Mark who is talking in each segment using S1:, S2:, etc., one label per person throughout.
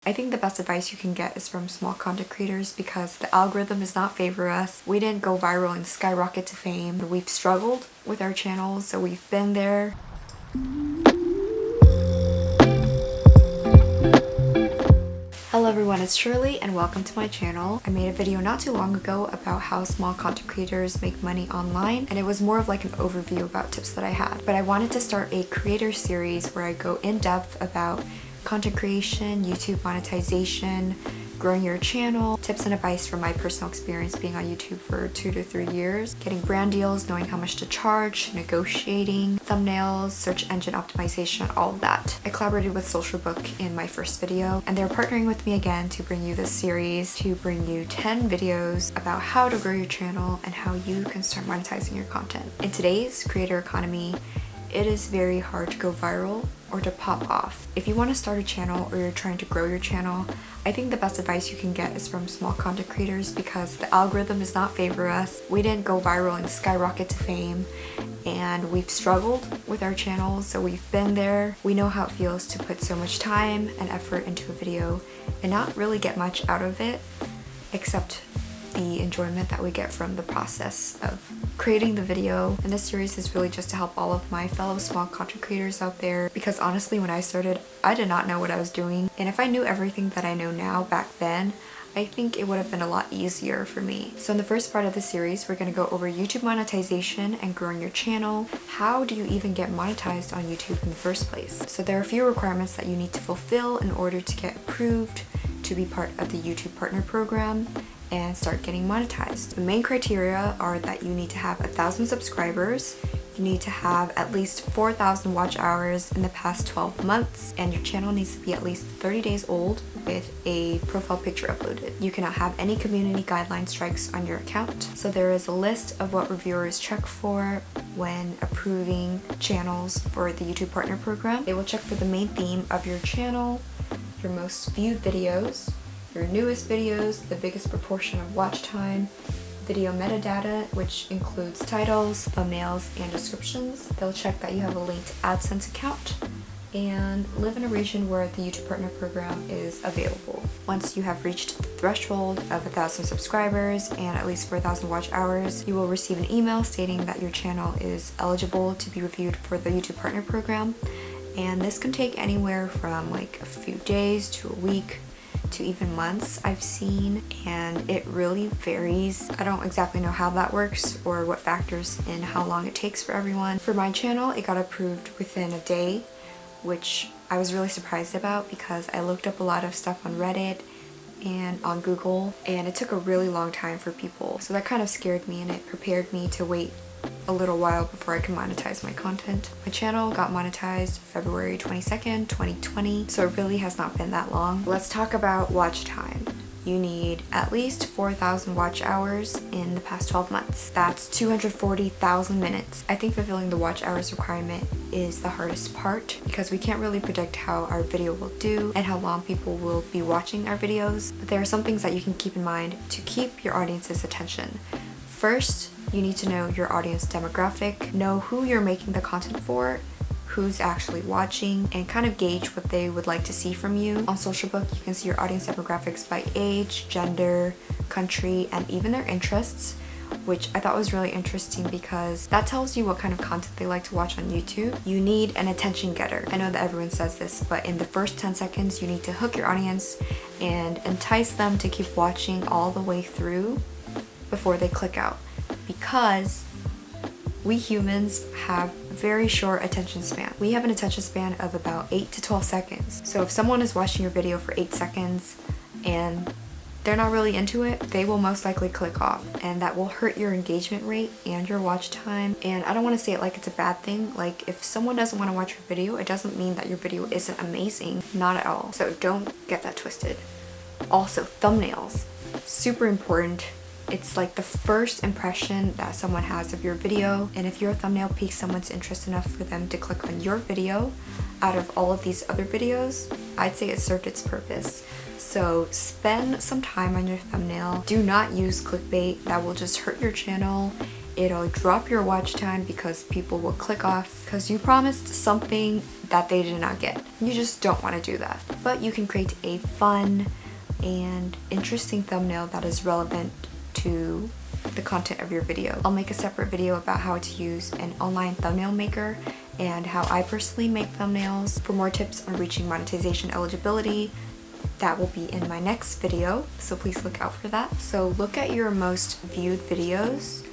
S1: I think the best advice you can get is from small content creators because the algorithm does not favor us. We didn't go viral and skyrocket to fame. We've struggled with our channels, so we've been there. Hello everyone, it's Shirley and welcome to my channel. I made a video not too long ago about how small content creators make money online, and it was more of like an overview about tips that I had. But I wanted to start a creator series where I go in depth about content creation, YouTube monetization, growing your channel, tips and advice from my personal experience being on YouTube for 2 to 3 years, getting brand deals, knowing how much to charge, negotiating, thumbnails, search engine optimization, all of that. I collaborated with SocialBook in my first video, and they're partnering with me again to bring you this series, to bring you 10 videos about how to grow your channel and how you can start monetizing your content. In today's creator economy, it is very hard to go viral or to pop off. If you want to start a channel or you're trying to grow your channel, I think the best advice you can get is from small content creators because the algorithm does not favor us. We didn't go viral and skyrocket to fame, and we've struggled with our channels, so we've been there. We know how it feels to put so much time and effort into a video and not really get much out of it except the enjoyment that we get from the process of creating the video. And this series is really just to help all of my fellow small content creators out there, because honestly when I started I did not know what I was doing, and if I knew everything that I know now back then, I think it would have been a lot easier for me. So in the first part of the series, we're going to go over YouTube monetization and growing your channel. How do you even get monetized on YouTube in the first place? So there are a few requirements that you need to fulfill in order to get approved to be part of the YouTube Partner Program and start getting monetized. The main criteria are that you need to have 1,000 subscribers, you need to have at least 4,000 watch hours in the past 12 months, and your channel needs to be at least 30 days old with a profile picture uploaded. You cannot have any community guideline strikes on your account. So there is a list of what reviewers check for when approving channels for the YouTube Partner Program. They will check for the main theme of your channel, your most viewed videos, your newest videos, the biggest proportion of watch time, video metadata, which includes titles, thumbnails, and descriptions. They'll check that you have a linked AdSense account and live in a region where the YouTube Partner Program is available. Once you have reached the threshold of 1,000 subscribers and at least 4,000 watch hours, you will receive an email stating that your channel is eligible to be reviewed for the YouTube Partner Program. And this can take anywhere from like a few days to a week to even months I've seen, and it really varies. I don't exactly know how that works or what factors in how long it takes for everyone. For my channel, it got approved within a day, which I was really surprised about because I looked up a lot of stuff on Reddit and on Google, and it took a really long time for people. So that kind of scared me, and it prepared me to wait a little while before I can monetize my content. My channel got monetized February 22nd, 2020, so it really has not been that long. Let's talk about watch time. You need at least 4,000 watch hours in the past 12 months. That's 240,000 minutes. I think fulfilling the watch hours requirement is the hardest part because we can't really predict how our video will do and how long people will be watching our videos. But there are some things that you can keep in mind to keep your audience's attention. First, you need to know your audience demographic, know who you're making the content for, who's actually watching, and kind of gauge what they would like to see from you. On SocialBook, you can see your audience demographics by age, gender, country, and even their interests, which I thought was really interesting because that tells you what kind of content they like to watch on YouTube. You need an attention getter. I know that everyone says this, but in the first 10 seconds, you need to hook your audience and entice them to keep watching all the way through before they click out, because we humans have very short attention span. We have an attention span of about 8 to 12 seconds. So if someone is watching your video for 8 seconds and they're not really into it, they will most likely click off, and that will hurt your engagement rate and your watch time. And I don't want to say it like it's a bad thing. Like, if someone doesn't want to watch your video, it doesn't mean that your video isn't amazing. Not at all. So don't get that twisted. Also, thumbnails. Super important. It's like the first impression that someone has of your video, and if your thumbnail piques someone's interest enough for them to click on your video out of all of these other videos, I'd say it served its purpose. So spend some time on your thumbnail. Do not use clickbait. That will just hurt your channel. it'll drop your watch time because people will click off because you promised something that they did not get. You just don't want to do that. But you can create a fun and interesting thumbnail that is relevant to the content of your video. I'll make a separate video about how to use an online thumbnail maker and how I personally make thumbnails. For more tips on reaching monetization eligibility, that will be in my next video, so please look out for that. So look at your most viewed videos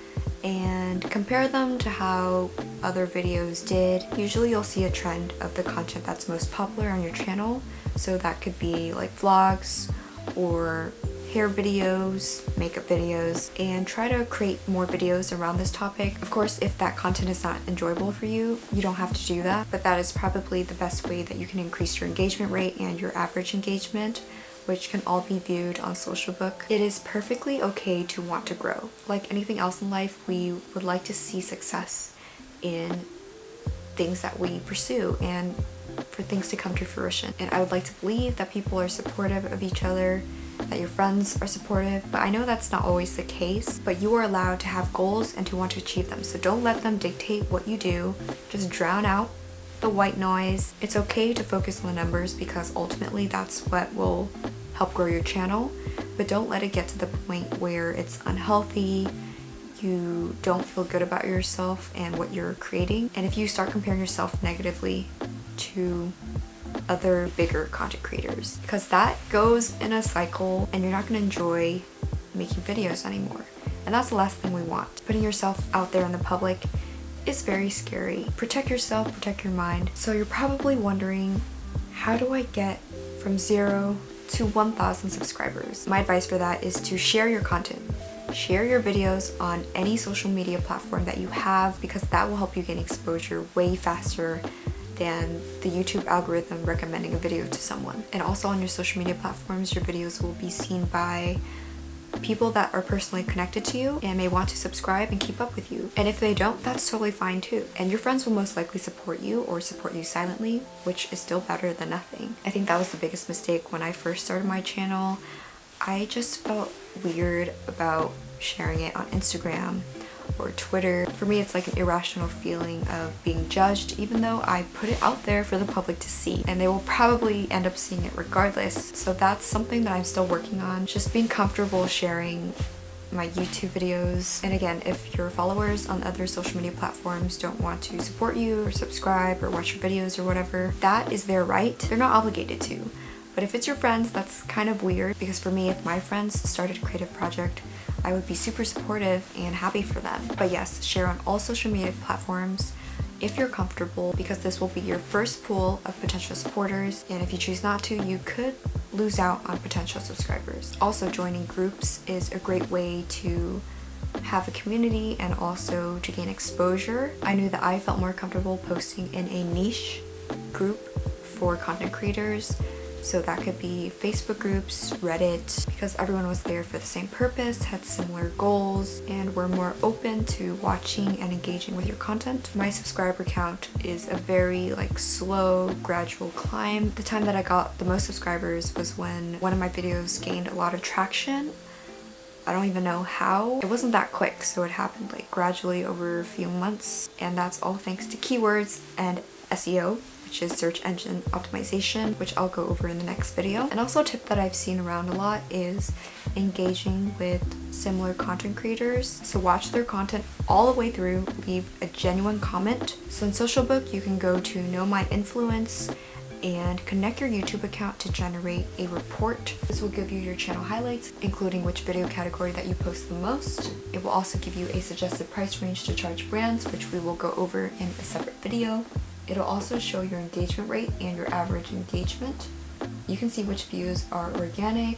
S1: and compare them to how other videos did. Usually you'll see a trend of the content that's most popular on your channel, so that could be like vlogs or hair videos, makeup videos, and try to create more videos around this topic. Of course, if that content is not enjoyable for you, you don't have to do that, but that is probably the best way that you can increase your engagement rate and your average engagement, which can all be viewed on SocialBook. It is perfectly okay to want to grow. Like anything else in life, we would like to see success in things that we pursue and for things to come to fruition. And I would like to believe that people are supportive of each other, that your friends are supportive, but I know that's not always the case. But you are allowed to have goals and to want to achieve them, so don't let them dictate what you do. Just drown out the white noise. It's okay to focus on the numbers because ultimately that's what will help grow your channel, but don't let it get to the point where it's unhealthy, you don't feel good about yourself and what you're creating. And if you start comparing yourself negatively to other bigger content creators, because that goes in a cycle and you're not going to enjoy making videos anymore. And that's the last thing we want. Putting yourself out there in the public is very scary. Protect yourself, protect your mind. So you're probably wondering, how do I get from 0 to 1,000 subscribers? My advice for that is to share your content. Share your videos on any social media platform that you have, because that will help you gain exposure way faster than the YouTube algorithm recommending a video to someone. And also on your social media platforms, your videos will be seen by people that are personally connected to you and may want to subscribe and keep up with you. And if they don't, that's totally fine too. And your friends will most likely support you or support you silently, which is still better than nothing. I think that was the biggest mistake when I first started my channel. I just felt weird about sharing it on Instagram or Twitter. For me, it's like an irrational feeling of being judged, even though I put it out there for the public to see, and they will probably end up seeing it regardless. So that's something that I'm still working on, just being comfortable sharing my YouTube videos. And again, if your followers on other social media platforms don't want to support you or subscribe or watch your videos or whatever, that is their right. They're not obligated to. But if it's your friends, that's kind of weird, because for me, if my friends started a creative project, I would be super supportive and happy for them. But yes, share on all social media platforms if you're comfortable, because this will be your first pool of potential supporters, and if you choose not to, you could lose out on potential subscribers. Also, joining groups is a great way to have a community and also to gain exposure. I knew that I felt more comfortable posting in a niche group for content creators. So that could be Facebook groups, Reddit, because everyone was there for the same purpose, had similar goals, and were more open to watching and engaging with your content. My subscriber count is a very slow, gradual climb. The time that I got the most subscribers was when one of my videos gained a lot of traction. I don't even know how. It wasn't that quick, so it happened gradually over a few months, and that's all thanks to keywords and SEO, which is search engine optimization, which I'll go over in the next video. And also a tip that I've seen around a lot is engaging with similar content creators. So watch their content all the way through, leave a genuine comment. So in SocialBook, you can go to Know My Influence and connect your YouTube account to generate a report. This will give you your channel highlights, including which video category that you post the most. It will also give you a suggested price range to charge brands, which we will go over in a separate video. It'll also show your engagement rate and your average engagement. You can see which views are organic,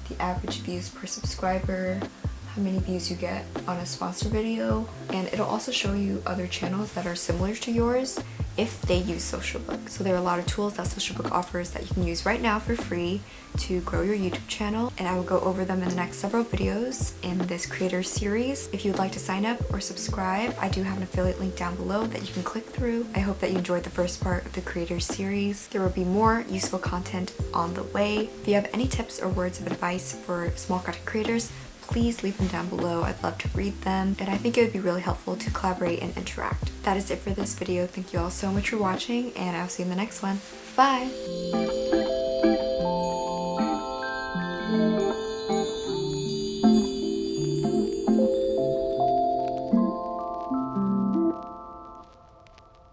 S1: the average views per subscriber, how many views you get on a sponsored video, and it'll also show you other channels that are similar to yours if they use SocialBook. So there are a lot of tools that SocialBook offers that you can use right now for free to grow your YouTube channel, and I will go over them in the next several videos in this creator series. If you'd like to sign up or subscribe, I do have an affiliate link down below that you can click through. I hope that you enjoyed the first part of the creator series. There will be more useful content on the way. If you have any tips or words of advice for small content creators, please leave them down below. I'd love to read them, and I think it would be really helpful to collaborate and interact. That is it for this video. Thank you all so much for watching, and I'll see you in the next one. Bye!